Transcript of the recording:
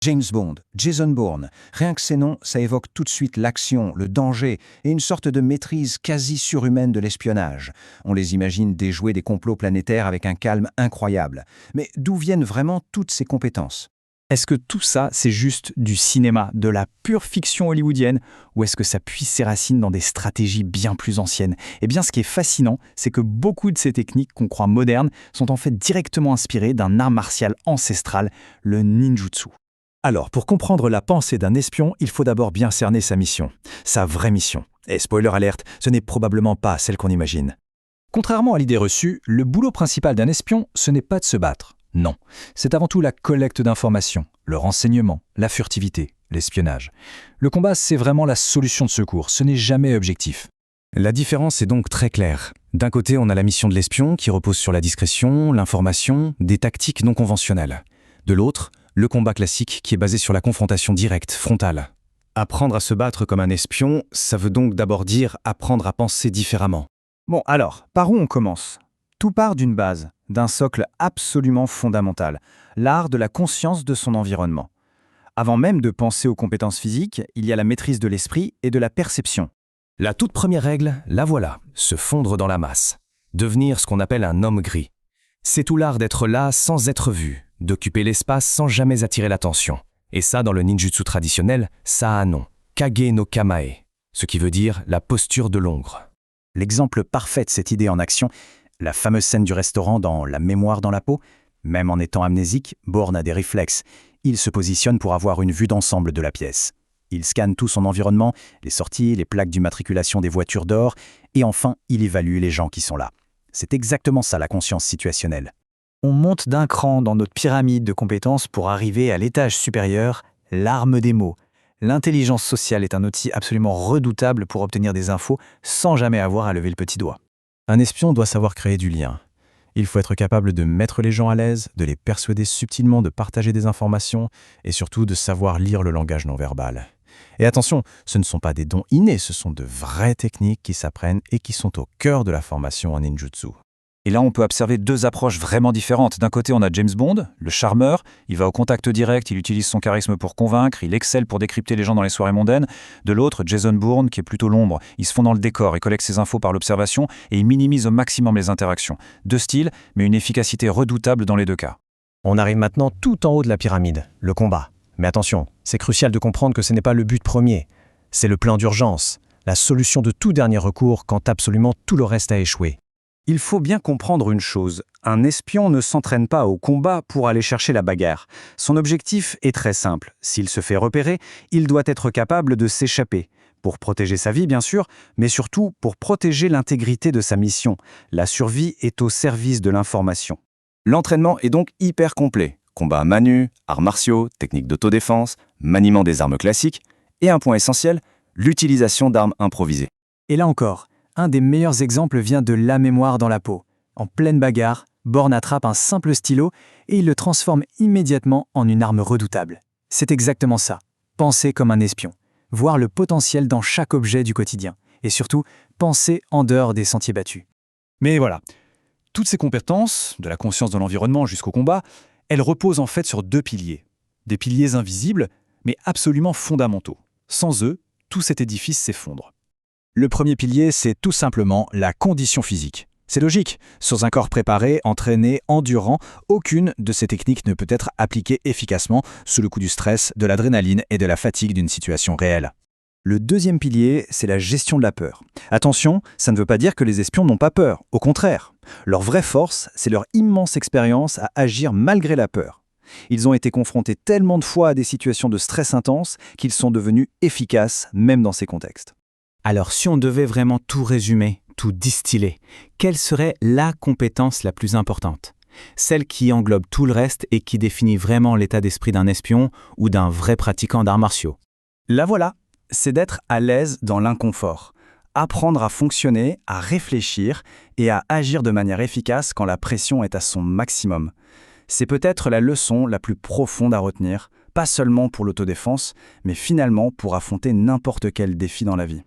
James Bond, Jason Bourne, rien que ces noms, ça évoque tout de suite l'action, le danger et une sorte de maîtrise quasi surhumaine de l'espionnage. On les imagine déjouer des complots planétaires avec un calme incroyable. Mais d'où viennent vraiment toutes ces compétences ? Est-ce que tout ça, c'est juste du cinéma, de la pure fiction hollywoodienne, ou est-ce que ça puise ses racines dans des stratégies bien plus anciennes ? Eh bien, ce qui est fascinant, c'est que beaucoup de ces techniques qu'on croit modernes sont en fait directement inspirées d'un art martial ancestral, le ninjutsu. Alors, pour comprendre la pensée d'un espion, il faut d'abord bien cerner sa mission, sa vraie mission. Et spoiler alerte, ce n'est probablement pas celle qu'on imagine. Contrairement à l'idée reçue, le boulot principal d'un espion, ce n'est pas de se battre. Non, c'est avant tout la collecte d'informations, le renseignement, la furtivité, l'espionnage. Le combat, c'est vraiment la solution de secours, ce n'est jamais objectif. La différence est donc très claire. D'un côté, on a la mission de l'espion qui repose sur la discrétion, l'information, des tactiques non conventionnelles. De l'autre, le combat classique qui est basé sur la confrontation directe, frontale. Apprendre à se battre comme un espion, ça veut donc d'abord dire apprendre à penser différemment. Bon, alors, par où on commence ? Tout part d'une base, d'un socle absolument fondamental, l'art de la conscience de son environnement. Avant même de penser aux compétences physiques, il y a la maîtrise de l'esprit et de la perception. La toute première règle, la voilà, se fondre dans la masse. Devenir ce qu'on appelle un homme gris. C'est tout l'art d'être là sans être vu, d'occuper l'espace sans jamais attirer l'attention. Et ça, dans le ninjutsu traditionnel, ça a un nom, Kage no Kamae, ce qui veut dire la posture de l'ombre. L'exemple parfait de cette idée en action, la fameuse scène du restaurant dans La mémoire dans la peau, même en étant amnésique, Bourne a des réflexes. Il se positionne pour avoir une vue d'ensemble de la pièce. Il scanne tout son environnement, les sorties, les plaques d'immatriculation des voitures d'or, et enfin, il évalue les gens qui sont là. C'est exactement ça la conscience situationnelle. On monte d'un cran dans notre pyramide de compétences pour arriver à l'étage supérieur, l'arme des mots. L'intelligence sociale est un outil absolument redoutable pour obtenir des infos sans jamais avoir à lever le petit doigt. Un espion doit savoir créer du lien. Il faut être capable de mettre les gens à l'aise, de les persuader subtilement de partager des informations et surtout de savoir lire le langage non verbal. Et attention, ce ne sont pas des dons innés, ce sont de vraies techniques qui s'apprennent et qui sont au cœur de la formation en ninjutsu. Et là, on peut observer deux approches vraiment différentes. D'un côté, on a James Bond, le charmeur. Il va au contact direct, il utilise son charisme pour convaincre, il excelle pour décrypter les gens dans les soirées mondaines. De l'autre, Jason Bourne, qui est plutôt l'ombre. Il se fond dans le décor, il collecte ses infos par l'observation et il minimise au maximum les interactions. Deux styles, mais une efficacité redoutable dans les deux cas. On arrive maintenant tout en haut de la pyramide, le combat. Mais attention, c'est crucial de comprendre que ce n'est pas le but premier. C'est le plan d'urgence, la solution de tout dernier recours quand absolument tout le reste a échoué. Il faut bien comprendre une chose, un espion ne s'entraîne pas au combat pour aller chercher la bagarre. Son objectif est très simple. S'il se fait repérer, il doit être capable de s'échapper. Pour protéger sa vie, bien sûr, mais surtout pour protéger l'intégrité de sa mission. La survie est au service de l'information. L'entraînement est donc hyper complet. Combat à main nue, arts martiaux, techniques d'autodéfense, maniement des armes classiques, et un point essentiel, l'utilisation d'armes improvisées. Et là encore, un des meilleurs exemples vient de La mémoire dans la peau. En pleine bagarre, Bourne attrape un simple stylo et il le transforme immédiatement en une arme redoutable. C'est exactement ça, penser comme un espion, voir le potentiel dans chaque objet du quotidien, et surtout, penser en dehors des sentiers battus. Mais voilà, toutes ces compétences, de la conscience de l'environnement jusqu'au combat, elles reposent en fait sur deux piliers. Des piliers invisibles, mais absolument fondamentaux. Sans eux, tout cet édifice s'effondre. Le premier pilier, c'est tout simplement la condition physique. C'est logique, sans un corps préparé, entraîné, endurant, aucune de ces techniques ne peut être appliquée efficacement sous le coup du stress, de l'adrénaline et de la fatigue d'une situation réelle. Le deuxième pilier, c'est la gestion de la peur. Attention, ça ne veut pas dire que les espions n'ont pas peur, au contraire. Leur vraie force, c'est leur immense expérience à agir malgré la peur. Ils ont été confrontés tellement de fois à des situations de stress intense qu'ils sont devenus efficaces même dans ces contextes. Alors si on devait vraiment tout résumer, tout distiller, quelle serait la compétence la plus importante ? Celle qui englobe tout le reste et qui définit vraiment l'état d'esprit d'un espion ou d'un vrai pratiquant d'arts martiaux. La voilà, c'est d'être à l'aise dans l'inconfort. Apprendre à fonctionner, à réfléchir et à agir de manière efficace quand la pression est à son maximum. C'est peut-être la leçon la plus profonde à retenir, pas seulement pour l'autodéfense, mais finalement pour affronter n'importe quel défi dans la vie.